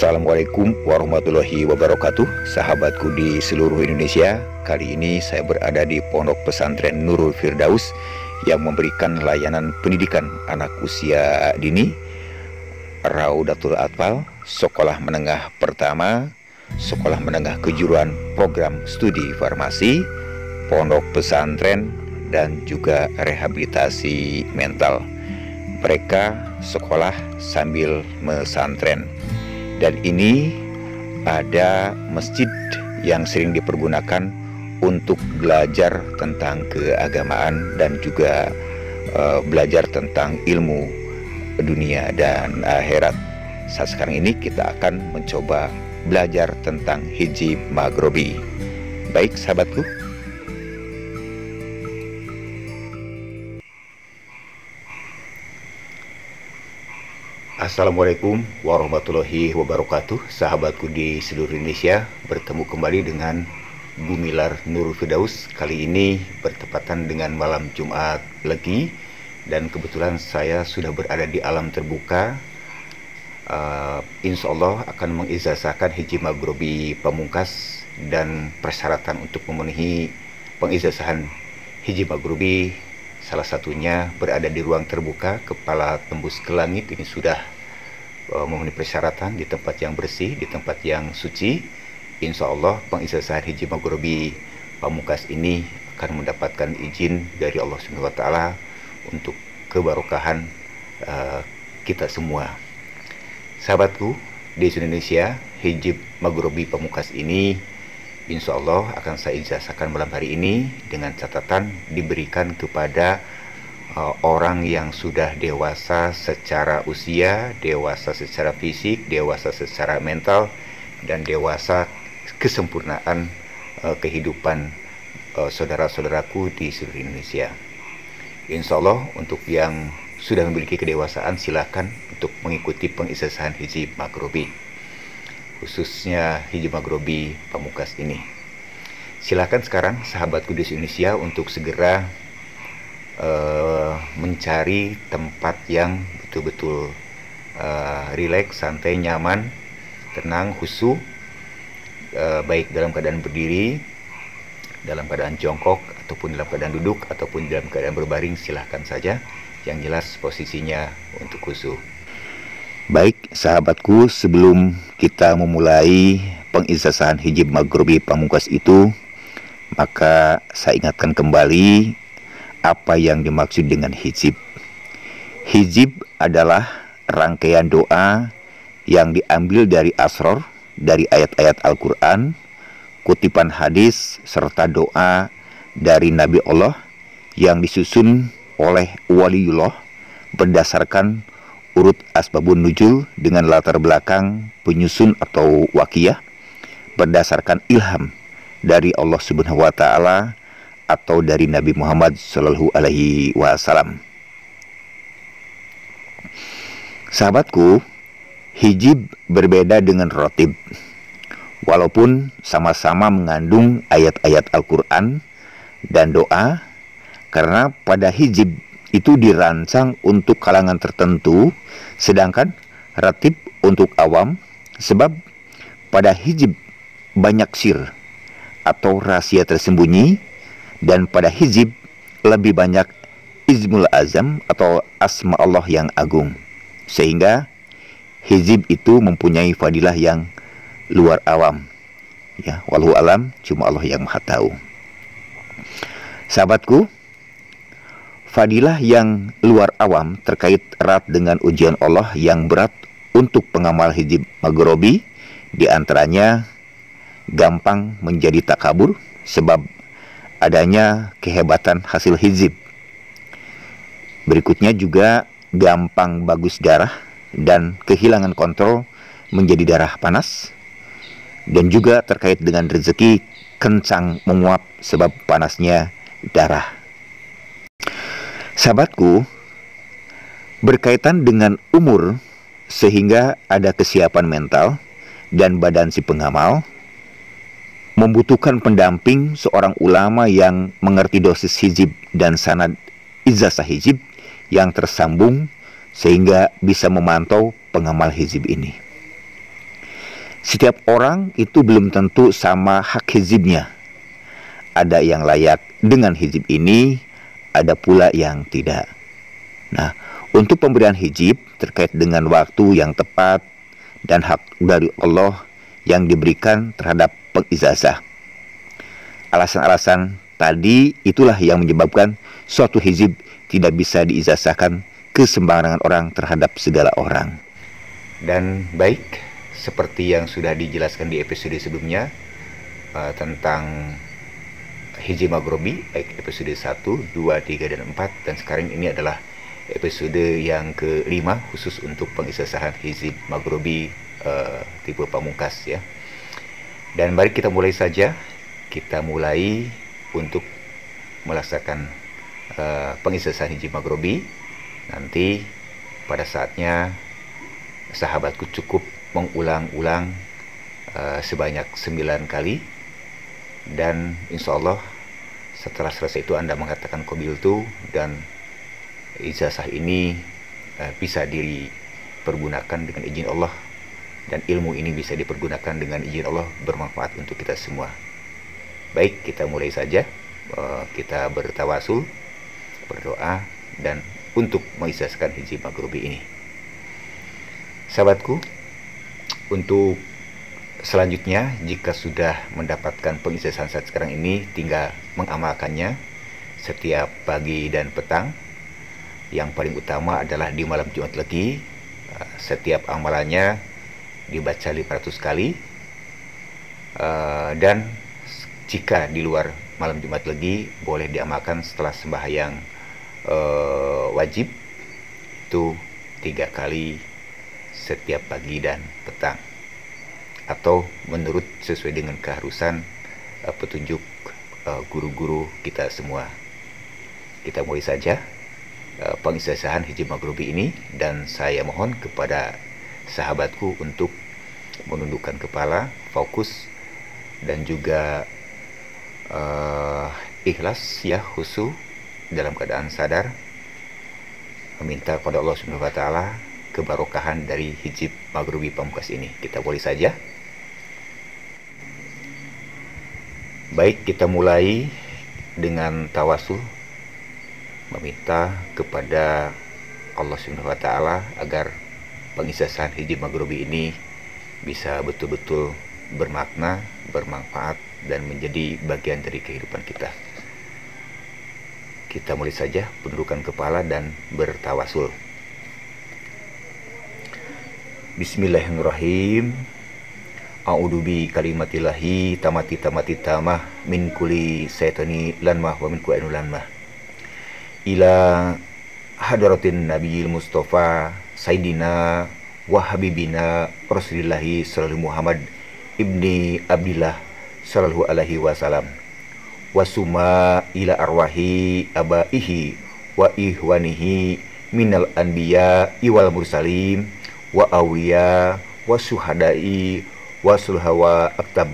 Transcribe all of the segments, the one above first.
Assalamualaikum warahmatullahi wabarakatuh. Sahabatku di seluruh Indonesia, kali ini saya berada di Pondok Pesantren Nurul Firdaus yang memberikan layanan pendidikan anak usia dini, Raudatul Atfal, sekolah menengah pertama, sekolah menengah kejuruan program studi farmasi, pondok pesantren, dan juga rehabilitasi mental. Mereka sekolah sambil mesantren. Dan ini ada masjid yang sering dipergunakan untuk belajar tentang keagamaan dan juga belajar tentang ilmu dunia dan akhirat. Saat sekarang ini kita akan mencoba belajar tentang hijab maghribi. Baik sahabatku, Assalamualaikum warahmatullahi wabarakatuh. Sahabatku di seluruh Indonesia, bertemu kembali dengan Gumilar Nurul Firdaus. Kali ini bertepatan dengan malam Jumat Legi, dan kebetulan saya sudah berada di alam terbuka. Insya Allah akan mengijazahkan hijab maghribi pamungkas, dan persyaratan untuk memenuhi pengijazahan hijab maghribi salah satunya berada di ruang terbuka, kepala tembus ke langit. Ini sudah memenuhi persyaratan di tempat yang bersih, di tempat yang suci. Insya Allah pengijazahan hijab maghribi pamungkas ini akan mendapatkan izin dari Allah Subhanahu wa Ta'ala untuk kebarokahan kita semua. Sahabatku di Indonesia, hijab maghribi pamungkas ini insya Allah akan saya ijazahkan malam hari ini dengan catatan diberikan kepada orang yang sudah dewasa secara usia, dewasa secara fisik, dewasa secara mental, dan dewasa kesempurnaan kehidupan saudara-saudaraku di seluruh Indonesia. Insya Allah untuk yang sudah memiliki kedewasaan, silakan untuk mengikuti pengijazahan hijab maghribi, khususnya hijab maghribi pamungkas ini. Silakan sekarang sahabatku di Indonesia untuk segera mencari tempat yang betul-betul rileks, santai, nyaman, tenang, khusyuk, baik dalam keadaan berdiri, dalam keadaan jongkok, ataupun dalam keadaan duduk, ataupun dalam keadaan berbaring. Silahkan saja, yang jelas posisinya untuk khusyuk. Baik sahabatku, sebelum kita memulai pengijazahan hijab maghribi pamungkas itu, maka saya ingatkan kembali apa yang dimaksud dengan hijab. Hijab adalah rangkaian doa yang diambil dari asror, dari ayat-ayat Al-Quran, kutipan hadis, serta doa dari Nabi Allah yang disusun oleh waliullah berdasarkan urut asbabun nuzul dengan latar belakang penyusun atau wakiyah berdasarkan ilham dari Allah Subhanahu wa Ta'ala atau dari Nabi Muhammad Shallallahu Alaihi Wasallam. Sahabatku, hijab berbeda dengan rotib, walaupun sama-sama mengandung ayat-ayat Al-Quran dan doa, karena pada hijab itu dirancang untuk kalangan tertentu, sedangkan ratib untuk awam, sebab pada hijab banyak sir atau rahasia tersembunyi, dan pada hijab lebih banyak Ismul Azam atau asma Allah yang agung, sehingga hijab itu mempunyai fadilah yang luar awam. Ya, wallahu alam, cuma Allah yang maha tahu. Sahabatku, fadilah yang luar awam terkait erat dengan ujian Allah yang berat untuk pengamal hijab maghribi. Di antaranya gampang menjadi takabur sebab adanya kehebatan hasil hijab. Berikutnya juga gampang bagus darah dan kehilangan kontrol menjadi darah panas. Dan juga terkait dengan rezeki kencang menguap sebab panasnya darah. Sahabatku, berkaitan dengan umur sehingga ada kesiapan mental dan badan si pengamal, membutuhkan pendamping seorang ulama yang mengerti dosis hijab dan sanad ijazah hijab yang tersambung sehingga bisa memantau pengamal hizib ini. Setiap orang itu belum tentu sama hak hizibnya. Ada yang layak dengan hizib ini, ada pula yang tidak. Nah, untuk pemberian hizib terkait dengan waktu yang tepat dan hak dari Allah yang diberikan terhadap pengijazah. Alasan-alasan tadi itulah yang menyebabkan suatu hizib tidak bisa diijazahkan ke sembarangan orang terhadap segala orang. Dan baik, seperti yang sudah dijelaskan di episode sebelumnya tentang hijib maghrobi, baik episode 1, 2, 3, dan 4, dan sekarang ini adalah episode yang ke-5 khusus untuk pengijazahan hijib maghrobi tipe pamungkas ya. Dan mari kita mulai saja. Kita mulai untuk melaksanakan pengijazahan hijib maghrobi. Nanti pada saatnya sahabatku cukup mengulang-ulang sebanyak 9 kali, dan insya Allah setelah selesai itu Anda mengatakan qabiltu, dan ijazah ini bisa dipergunakan dengan izin Allah, dan ilmu ini bisa dipergunakan dengan izin Allah, bermanfaat untuk kita semua. Baik, kita mulai saja. Kita bertawasul, berdoa, dan untuk mengijazahkan hijib maghrobi ini. Sahabatku, untuk selanjutnya, jika sudah mendapatkan pengijazahan saat sekarang ini, tinggal mengamalkannya setiap pagi dan petang. Yang paling utama adalah di malam Jumat Legi. Setiap amalannya dibaca 500 kali. Dan jika di luar malam Jumat Legi, boleh diamalkan setelah sembahyang wajib, itu 3 kali setiap pagi dan petang, atau menurut sesuai dengan keharusan petunjuk guru-guru kita semua. Kita mulai saja pengijazahan hijib maghrobi ini, dan saya mohon kepada sahabatku untuk menundukkan kepala, fokus, dan juga ikhlas ya, khusyuk dalam keadaan sadar, meminta kepada Allah Subhanahu wa taala kebarokahan dari hijib maghrobi pamungkas ini. Kita mulai saja. Baik, kita mulai dengan tawasul, meminta kepada Allah Subhanahu wa taala agar pengijazahan hijib maghrobi ini bisa betul-betul bermakna, bermanfaat, dan menjadi bagian dari kehidupan kita. Kita mulai saja, pendudukan kepala dan bertawasul. Bismillahirrahmanirrahim. A'udzu bi kalimatillahi tamati tamah min kulli syaitani lanmah wa min kulli lanmah. Ila hadratin nabiyil mustafa sayyidina wa habibina rasulillahi sallallahu Muhammad ibni Abdillah sallallahu alaihi wasallam. Wasuma ila arwahi abaihi wa ihwanihi minal anbiya wal mursalin wa awliya wa syuhada'i wa sulhawa aktab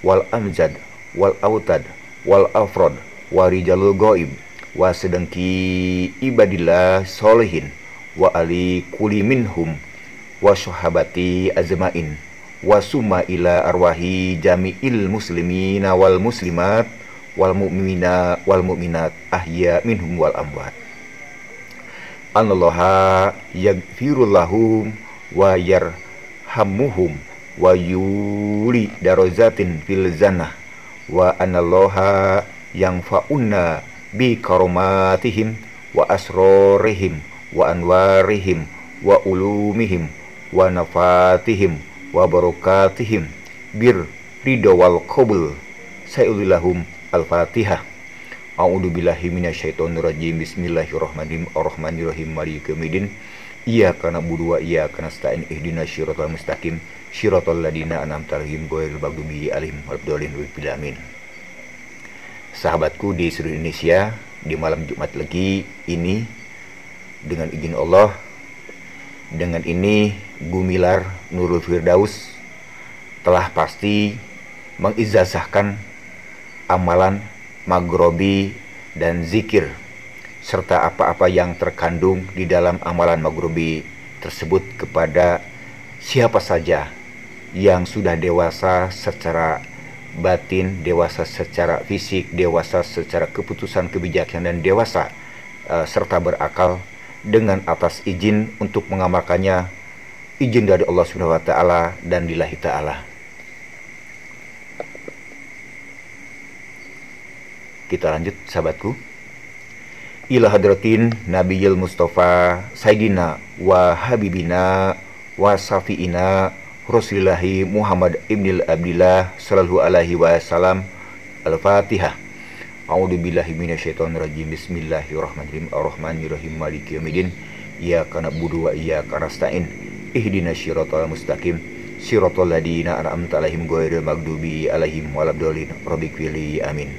wal amjad wal autad wal afrod wa rijalul goib wa sedengki ibadillah solehin wa ali kuli minhum wa syuhabati azmain wa summa ila arwahi jami'il muslimina wal muslimat wal mu'mina wal mu'minat ahya minhum wal amwat. Anallaha yaghfirul lahum wa yarhamuhum wa yuli darajatin fil jannah wa anallaha yang fauna bi karomatihim wa asrorihim wa anwarihim wa ulumihim wa nafatihim wa barakatihim bir ridho wal qabul. Sayulillahum al-fatihah. A'udzu billahi minasyaitonir rajim. Bismillahirrahmanirrahim. Maliki yaumiddin. Iyyaka na'budu wa iyyaka nasta'in. Ihdinas siratal mustaqim. Siratal ladzina an'amta 'alaihim ghairil maghdubi 'alaihim waladdallin. Amin. Sahabatku di seluruh Indonesia, di malam Jumat Legi ini, dengan izin Allah, dengan ini Gumilar Nurul Firdaus telah pasti mengijazahkan amalan maghrobi dan zikir, serta apa-apa yang terkandung di dalam amalan maghrobi tersebut kepada siapa saja yang sudah dewasa secara batin, dewasa secara fisik, dewasa secara keputusan kebijakan, dan dewasa serta berakal, dengan atas izin untuk mengamalkannya, izin dari Allah Subhanahu wa taala dan lillahi taala. Kita lanjut sahabatku. Ila hadratin Nabiyil Mustafa Sayyidina wa Habibina wa Safiina Rasulillahi Muhammad ibnil Abdillah sallallahu alaihi wasallam. Al-Fatihah. A'udzu billahi minasyaitonir rajim. Bismillahirrahmanirrahim. Ar-Rahmanirrahim. Maliki yaumiddin. Iyyaka na'budu wa iyyaka nasta'in. Ihdinas siratal mustaqim. Siratal ladzina an'amta 'alaihim ghairil maghdubi 'alaihim waladdallin. Rabbighfirli. Amin.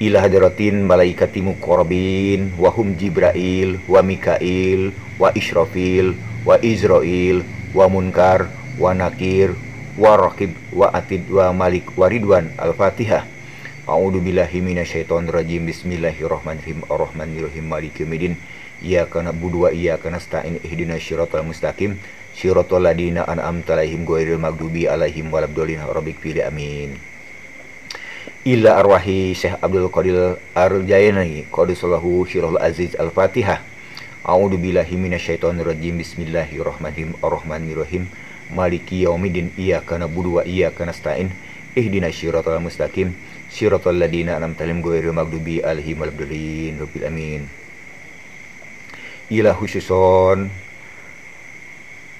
Ila hadratin malaikati muqarrabin wa hum Jibrail wa Mikail wa Israfil wa Izrail wa Munkar wa Nakir wa Raqib wa Atid wa Malik wa Ridwan. Al-Fatihah. A'udzu billahi minasyaitonir rajim. Bismillahirrahmanirrahim. Ar-Rahmanirrahim. Maliki yaumiddin. Iyyaka na'budu wa iyyaka nasta'in. Ihdinas siratal mustaqim. Siratal ladzina an'amta 'alaihim ghairil maghdubi 'alaihim waladdallin. Rabbighfirli. Amin. Ila arwahi Syekh Abdul Qadir Ar-Jailani qaddasallahu sirrul aziz. Al-Fatihah. A'udzu billahi minasyaitonir rajim. Bismillahirrahmanirrahim. Ar-Rahmanirrahim. Maliki yaumiddin. Iyyaka na'budu wa iyyaka nasta'in. Ihdinas siratal mustaqim. Siratal ladzina an'amta 'alaihim ghairil maghdubi 'alaihim waladdallin. Rabbil amin. Ila khususon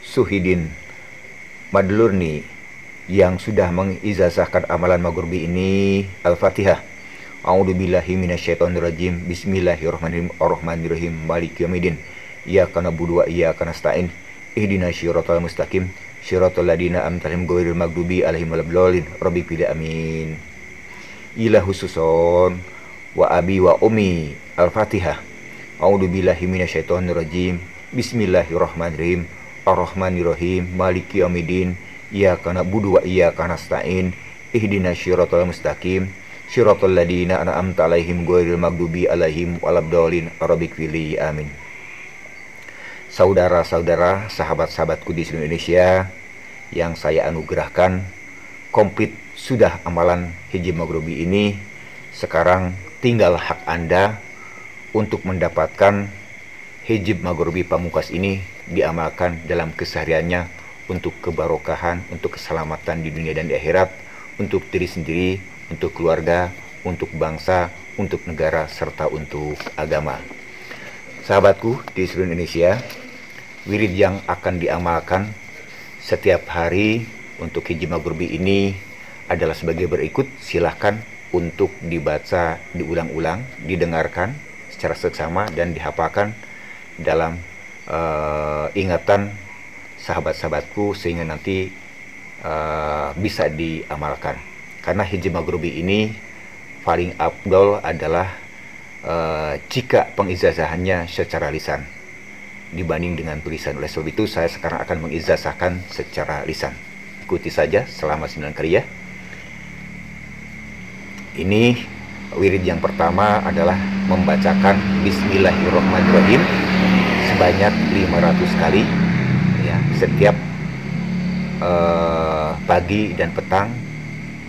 Suhidin Madlurni yang sudah mengijazahkan amalan maghribi ini. Al-Fatihah. A'udzu billahi minasyaitonir rajim. Bismillahirrahmanirrahim. Ar-Rahmanirrahim. Maliki yaumiddin. Iyyaka na'budu wa iyyaka nasta'in. Ihdinas siratal mustaqim. Siratal ladzina an'amta 'alaihim ghairil maghdubi 'alaihim waladdallin. Rabbighfirli. Amin. Ila khususon wa abi wa ummi. Al-Fatihah. A'udzu billahi minasyaitonir rajim. Bismillahirrahmanirrahim. Ar-Rahmanirrahim. Maliki yaumiddin. Iyyaka na'budu wa iyyaka nasta'in. Ihdinas siratal mustaqim. Siratal ladzina an'amta 'alaihim ghairil maghdubi 'alaihim waladdallin. Rabbighfirli. Amin. Saudara-saudara, sahabat-sahabatku di seluruh Indonesia yang saya anugerahkan, komplit sudah amalan hijab maghribi ini. Sekarang tinggal hak Anda untuk mendapatkan hijab maghribi pamungkas ini diamalkan dalam kesehariannya, untuk kebarokahan, untuk keselamatan di dunia dan di akhirat, untuk diri sendiri, untuk keluarga, untuk bangsa, untuk negara, serta untuk agama. Sahabatku di seluruh Indonesia, wirid yang akan diamalkan setiap hari untuk hijab maghribi ini adalah sebagai berikut. Silahkan untuk dibaca, diulang-ulang, didengarkan secara seksama, dan dihafalkan dalam ingatan sahabat-sahabatku, sehingga nanti bisa diamalkan. Karena hijab maghribi ini paling afdol adalah jika pengijazahannya secara lisan dibanding dengan tulisan. Oleh sebab itu saya sekarang akan mengijazahkan secara lisan. Ikuti saja selama 9 kali ya. Ini wirid yang pertama adalah membacakan Bismillahirrahmanirrahim sebanyak 500 kali ya, setiap pagi dan petang,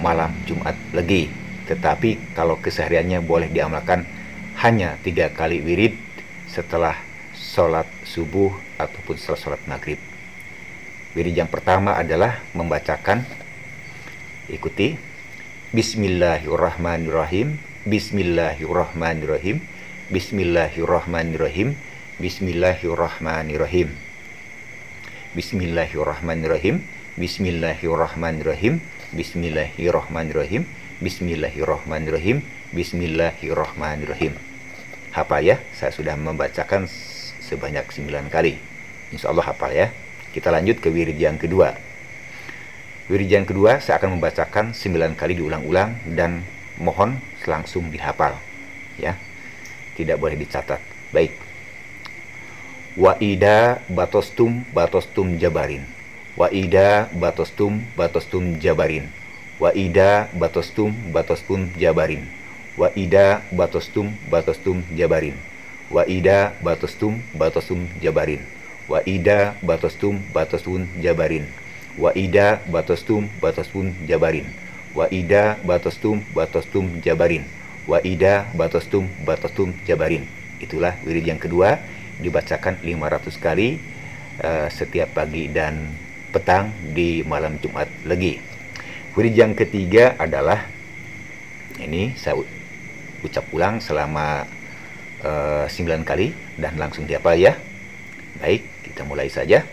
malam Jumat Legi. Tetapi kalau kesehariannya boleh diamalkan hanya 3 kali wirid setelah sholat subuh ataupun setelah sholat maghrib. Wirid yang pertama adalah membacakan, ikuti, Bismillahirrahmanirrahim, Bismillahirrahmanirrahim, Bismillahirrahmanirrahim, Bismillahirrahmanirrahim, Bismillahirrahmanirrahim, Bismillahirrahmanirrahim, Bismillahirrahmanirrahim, Bismillahirrahmanirrahim, Bismillahirrahmanirrahim. Hafal ya, saya sudah membacakan sebanyak 9 kali. Insya Allah hafal ya. Kita lanjut ke wirid yang kedua. Wirid yang kedua saya akan membacakan 9 kali diulang-ulang dan mohon langsung dihafal ya. Tidak boleh dicatat. Baik. Wa ida batostum batostum jabarin. Wa ida batostum batostum jabarin. Wa ida batostum batostum jabarin. Wa ida batostum batostum jabarin. Wa ida batostum batostum jabarin. Wa ida batostum batostum jabarin. wa ida batostum jabarin, wa ida batostum jabarin, wa ida batostum jabarin. Itulah wirid yang kedua, dibacakan 500 kali setiap pagi dan petang di malam Jumat Legi. Wirid yang ketiga adalah ini, saya ucap ulang selama 9 kali dan langsung dihafal ya. Baik, kita mulai saja.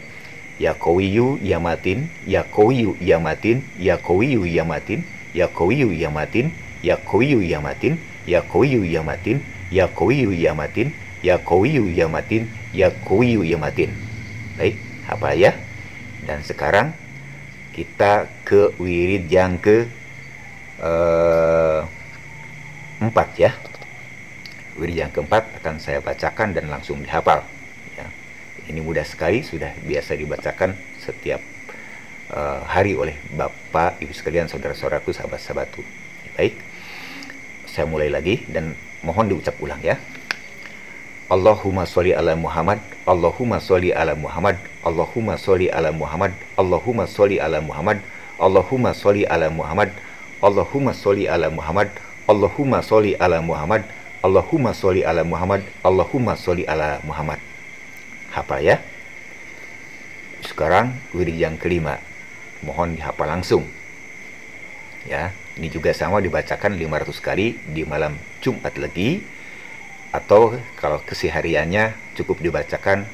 Ya Qawiyu ya Matin, ya Qawiyu ya Matin, ya Qawiyu ya Matin, ya Qawiyu ya Matin, ya Qawiyu ya Matin, ya Qawiyu ya Matin, ya Qawiyu ya Matin, ya Qawiyu ya Matin, ya Qawiyu ya Matin. Baik, hafal ya. Dan sekarang kita ke wirid yang ke 4 ya. Wirid yang keempat akan saya bacakan dan langsung dihafal ya. Ini mudah sekali, sudah biasa dibacakan setiap hari oleh Bapak, Ibu sekalian, saudara-saudaraku, sahabat-sahabatku. Baik, saya mulai lagi dan mohon diucap ulang ya. Allahumma sholli ala Muhammad, Allahumma sholli ala Muhammad, Allahumma sholli ala Muhammad, Allahumma sholli ala Muhammad, Allahumma sholli ala Muhammad, Allahumma sholli ala Muhammad, Allahumma sholli ala Muhammad, Allahumma sholli ala Muhammad, Allahumma sholli ala Muhammad. Hafal ya. Sekarang wirid yang kelima, mohon dihafal langsung ya. Ini juga sama, dibacakan 500 kali di malam Jumat Legi, atau kalau kesehariannya cukup dibacakan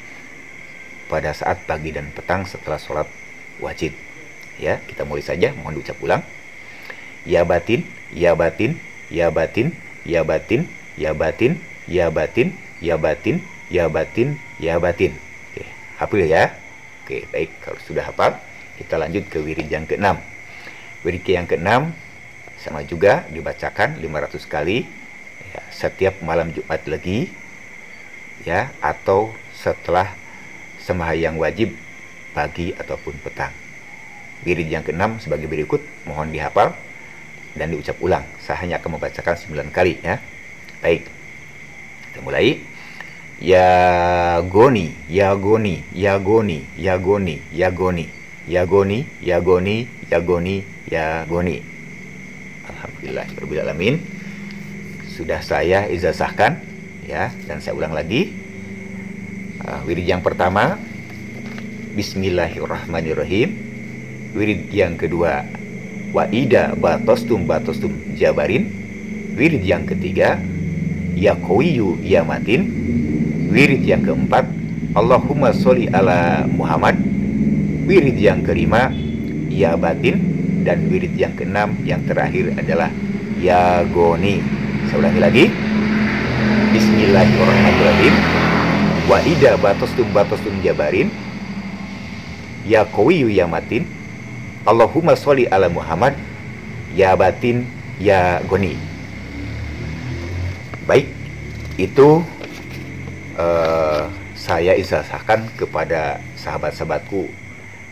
pada saat pagi dan petang setelah sholat wajib ya. Kita mulai saja, mohon diucap ulang. Ya batin, ya batin, ya batin, ya batin, ya batin, ya batin, ya batin, ya batin, ya batin. Oke, hafal ya. Oke, baik, kalau sudah hafal, kita lanjut ke wirid yang ke-6. Wirid yang ke-6 sama juga dibacakan 500 kali ya, setiap malam Jumat Legi ya, atau setelah sembahyang wajib pagi ataupun petang. Wirid yang ke-6 sebagai berikut, mohon dihafal dan diucap ulang. Saya hanya akan membacakan 9 kali ya. Baik, kita mulai. Ya goni, ya goni, ya goni, ya goni, ya goni, ya goni, ya goni, ya goni, ya goni. Alhamdulillah alamin. Sudah saya ijazahkan ya, dan saya ulang lagi. Wirid yang pertama, Bismillahirrahmanirrahim. Wirid yang kedua, wa ida batostum jabarin. Wirid yang ketiga, ya Qawiyu ya Matin. Wirid yang keempat, Allahumma sholli ala Muhammad. Wirid yang kelima, ya batin. Dan wirid yang keenam yang terakhir adalah ya goni. Saya ulangi lagi. Bismillahirrahmanirrahim. Wa ida batostum jabarin. Ya Qawiyu ya Matin. Allahumma sholli ala Muhammad. Ya batin, ya goni. Baik, itu saya ijazahkan kepada sahabat-sahabatku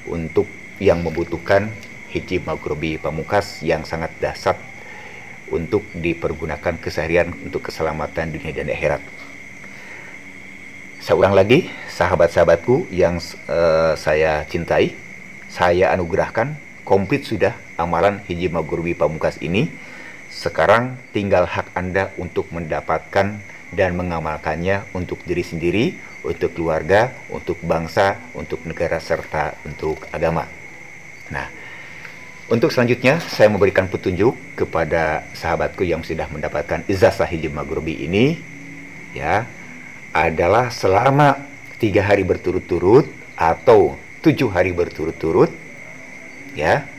untuk yang membutuhkan hijab maghribi pamungkas yang sangat dahsyat untuk dipergunakan keseharian untuk keselamatan dunia dan akhirat. Saya ulang lagi, sahabat-sahabatku yang saya cintai, saya anugerahkan komplit sudah amalan hijab maghribi pamungkas ini. Sekarang tinggal hak Anda untuk mendapatkan dan mengamalkannya untuk diri sendiri, untuk keluarga, untuk bangsa, untuk negara, serta untuk agama. Nah, untuk selanjutnya saya memberikan petunjuk kepada sahabatku yang sudah mendapatkan ijazah hijab maghribi ini ya, adalah selama 3 hari berturut-turut atau 7 hari berturut-turut ya,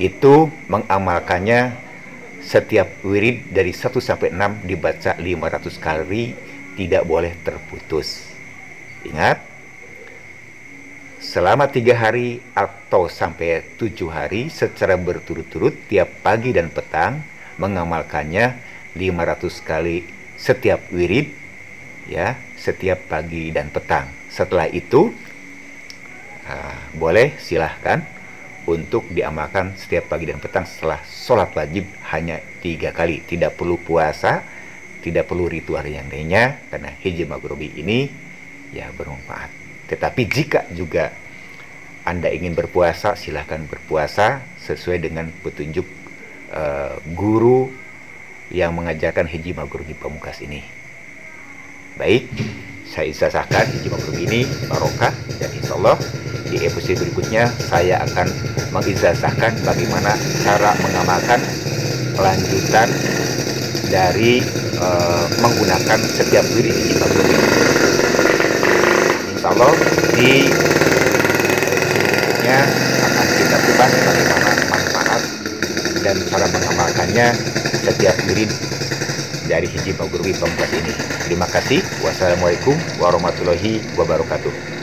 itu mengamalkannya. Setiap wirid dari 1 sampai 6 dibaca 500 kali, tidak boleh terputus. Ingat, selama 3 hari atau sampai 7 hari secara berturut-turut tiap pagi dan petang mengamalkannya 500 kali setiap wirid ya, setiap pagi dan petang. Setelah itu boleh silahkan untuk diamalkan setiap pagi dan petang setelah sholat wajib hanya 3 kali. Tidak perlu puasa, tidak perlu ritual yang lainnya, karena hijab maghribi ini ya bermanfaat. Tetapi jika juga Anda ingin berpuasa, silahkan berpuasa sesuai dengan petunjuk guru yang mengajarkan hiji maghribi pamungkas ini. Baik, saya isazahkan hiji maghribi ini barokah, dan insya Allah di episode berikutnya saya akan mengizazahkan bagaimana cara mengamalkan kelanjutan dari menggunakan setiap wirid hiji maghribi. Insya Allah di episode berikutnya akan kita kupas bagaimana manfaat dan cara mengamalkannya setiap wirid dari hiji maghribi pamungkas ini. Terima kasih. Wassalamualaikum warahmatullahi wabarakatuh.